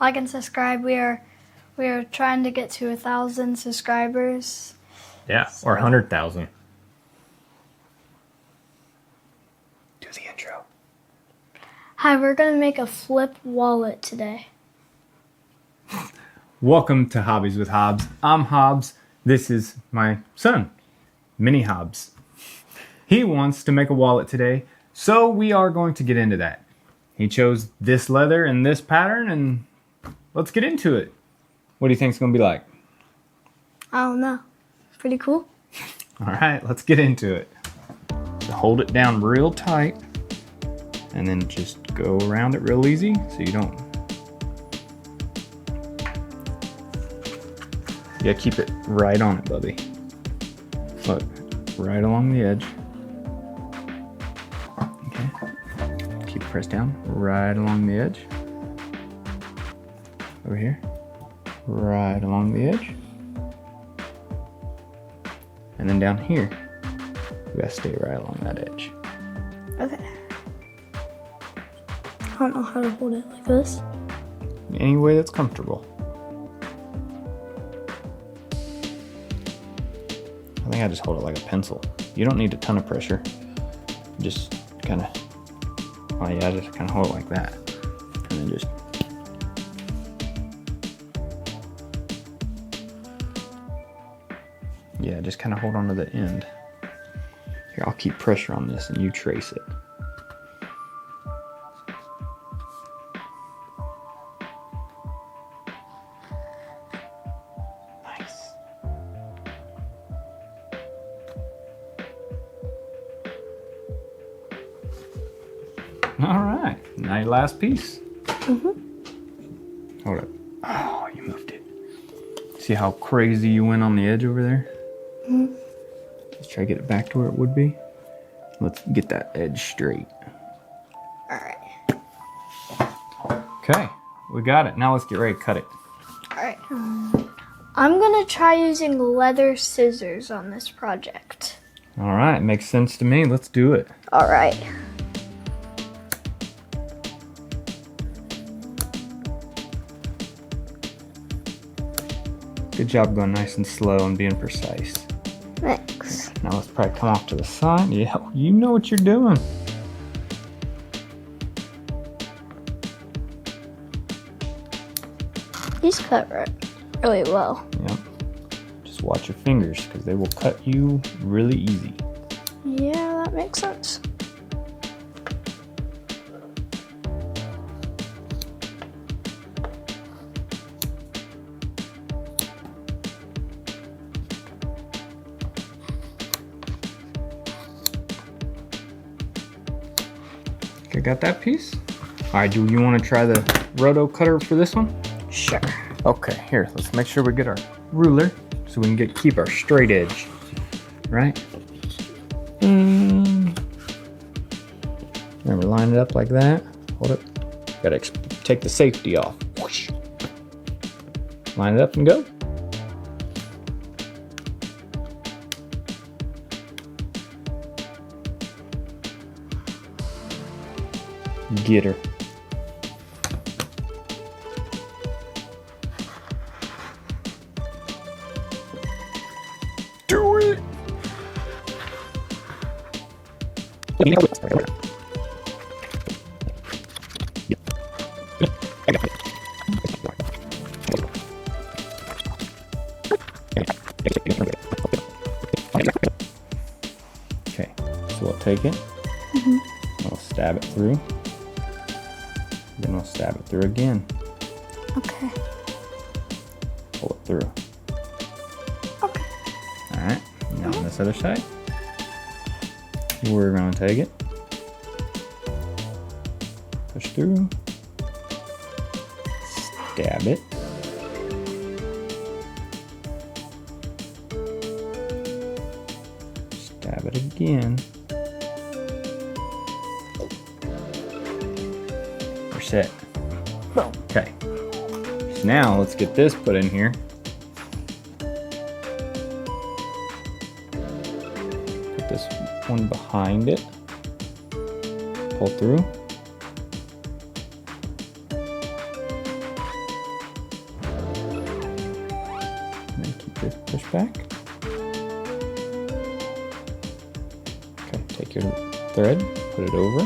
like and subscribe. We are trying to get to 1,000 subscribers. Yeah, or 100,000. Do the intro. Hi, we're going to make a flip wallet today. Welcome to Hobbies with Hobbs. I'm Hobbs. This is my son, Mini Hobbs. He wants to make a wallet today, so we are going to get into that. He chose this leather and this pattern, and let's get into it. What do you think it's going to be like? I don't know. Pretty cool. All right, let's get into it. So hold it down real tight, and then just go around it real easy so you don't... You gotta keep it right on it, Bubby. Look, right along the edge. Okay. Keep it pressed down, right along the edge. Over here. Right along the edge. And then down here, we gotta stay right along that edge. Okay. I don't know how to hold it like this. Any way that's comfortable. I think I just hold it like a pencil. You don't need a ton of pressure. Just kind of, oh yeah, just kind of hold it like that. And then just, yeah, just kind of hold on to the end. Here, I'll keep pressure on this and you trace it. Nice. All right, now your last piece. Hold up. Oh, you moved it. See how crazy you went on the edge over there? Let's try to get it back to where it would be. Let's get that edge straight. Alright. Okay, we got it. Now let's get ready to cut it. Alright. I'm going to try using leather scissors on this project. All right, makes sense to me. Let's do it. Alright. Good job going nice and slow and being precise. Thanks. Now let's probably come off to the side. Yeah, you know what you're doing. These cut really well. Yep. Just watch your fingers because they will cut you really easy. Yeah, that makes sense. Okay, got that piece? All right, do you want to try the roto cutter for this one? Sure. Okay, here, let's make sure we get our ruler so we can keep our straight edge, right? Remember, line it up like that. Hold it. Gotta take the safety off. Whoosh. Line it up and go. Get her. Do it. Okay, so we'll take it. We'll stab it through. Then we'll stab it through again. Okay. Pull it through. Okay. Alright, now on this other side, we're going to take it, push through, stab it, stab it again. We're set. Boom. Okay, so now let's get this put in here. Put this one behind it. Pull through. Just push back. Okay, take your thread, put it over.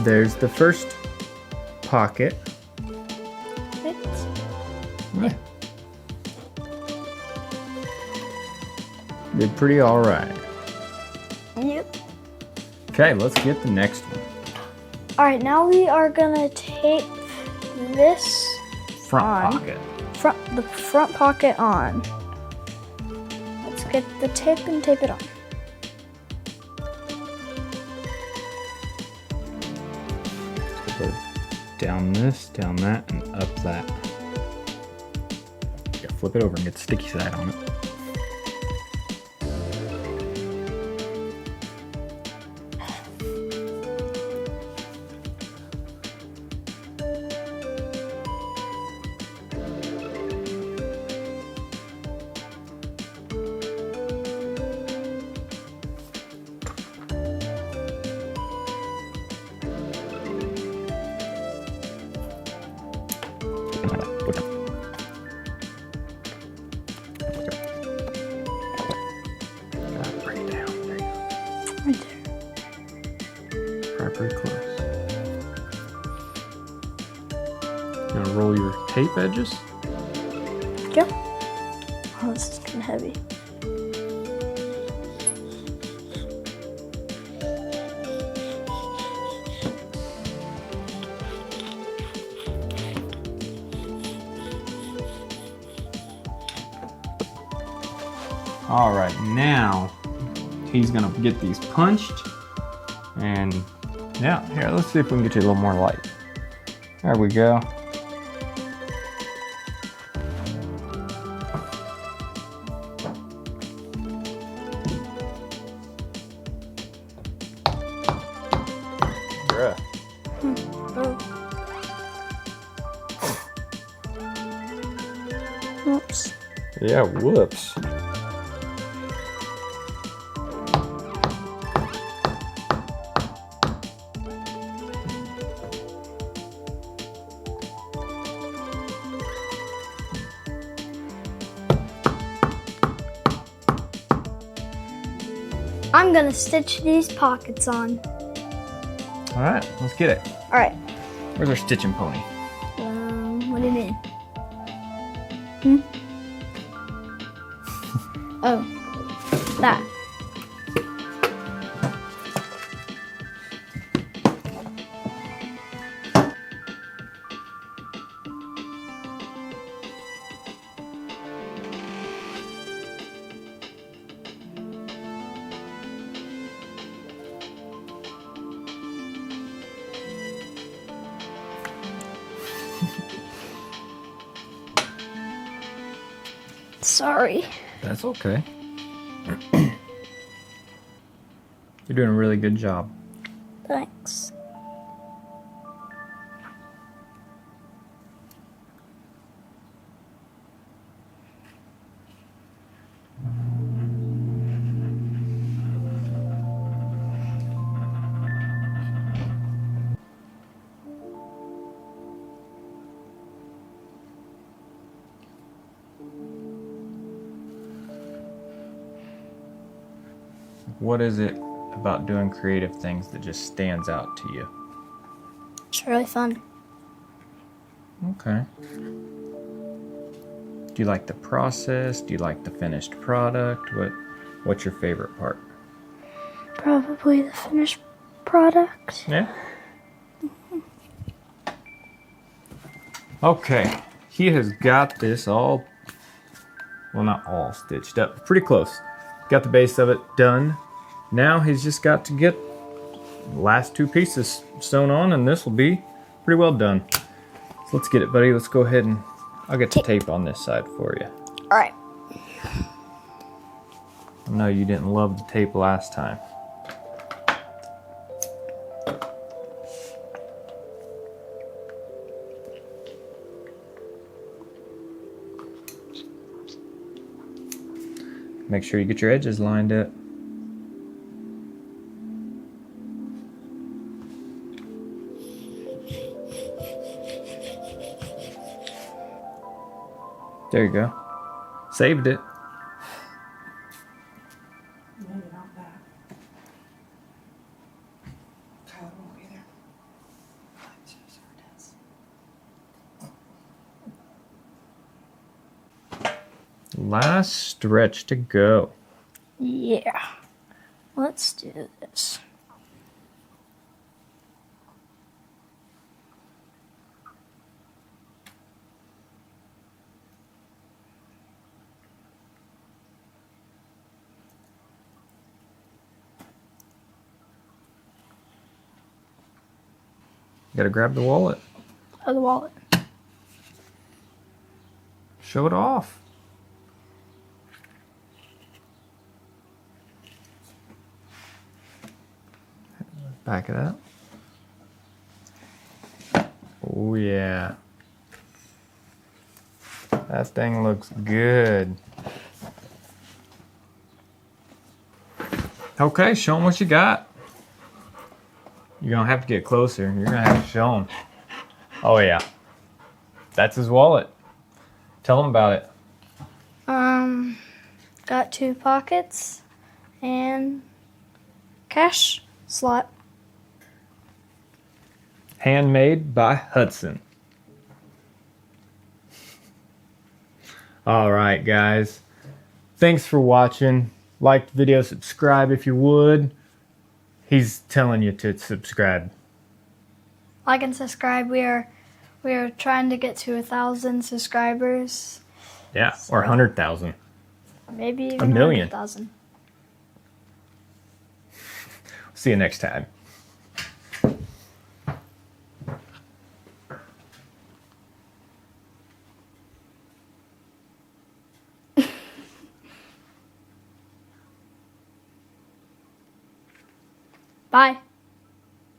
There's the first pocket. Right. Did pretty all right. Yep. Okay, let's get the next one. All right, now we are gonna tape this Front on. pocket. The front pocket on. Let's get the tape and tape it on. So go down this, down that, and up that. Yeah, flip it over and get the sticky side on it. Bring it down. There you go. Right there. Probably pretty close. You want to roll your tape edges? Yep. Oh, this is kind of heavy. All right, now he's gonna get these punched, and yeah, here, let's see if we can get you a little more light. There we go. Bruh. Oh. Oops. Yeah, whoops. I'm gonna stitch these pockets on. All right, let's get it. All right. Where's our stitching pony? What do you mean? Hmm? Oh, that. Sorry. That's okay. You're doing a really good job. Thanks. What is it about doing creative things that just stands out to you? It's really fun. Okay. Do you like the process? Do you like the finished product? What's your favorite part? Probably the finished product. Yeah. Okay. He has got this all, well, not all stitched up, pretty close. Got the base of it done. Now he's just got to get the last two pieces sewn on, and this will be pretty well done. So let's get it, buddy. Let's go ahead and I'll get the tape on this side for you. All right. I know you didn't love the tape last time. Make sure you get your edges lined up. There you go. Saved it. Maybe not that. Tyler won't be there. Last stretch to go. Yeah. Let's do this. Gotta grab the wallet. Oh, the wallet. Show it off. Back it up. Oh yeah. That thing looks good. Okay, show them what you got. You're gonna have to get closer. You're gonna have to show them. Oh yeah. That's his wallet. Tell him about it. Got 2 pockets and cash slot. Handmade by Hudson. All right, guys. Thanks for watching. Like the video, subscribe if you would. He's telling you to subscribe. Like and subscribe. We are trying to get to 1,000 subscribers. Yeah, or 100,000. Maybe even 1 million. 100,000. See you next time. Bye.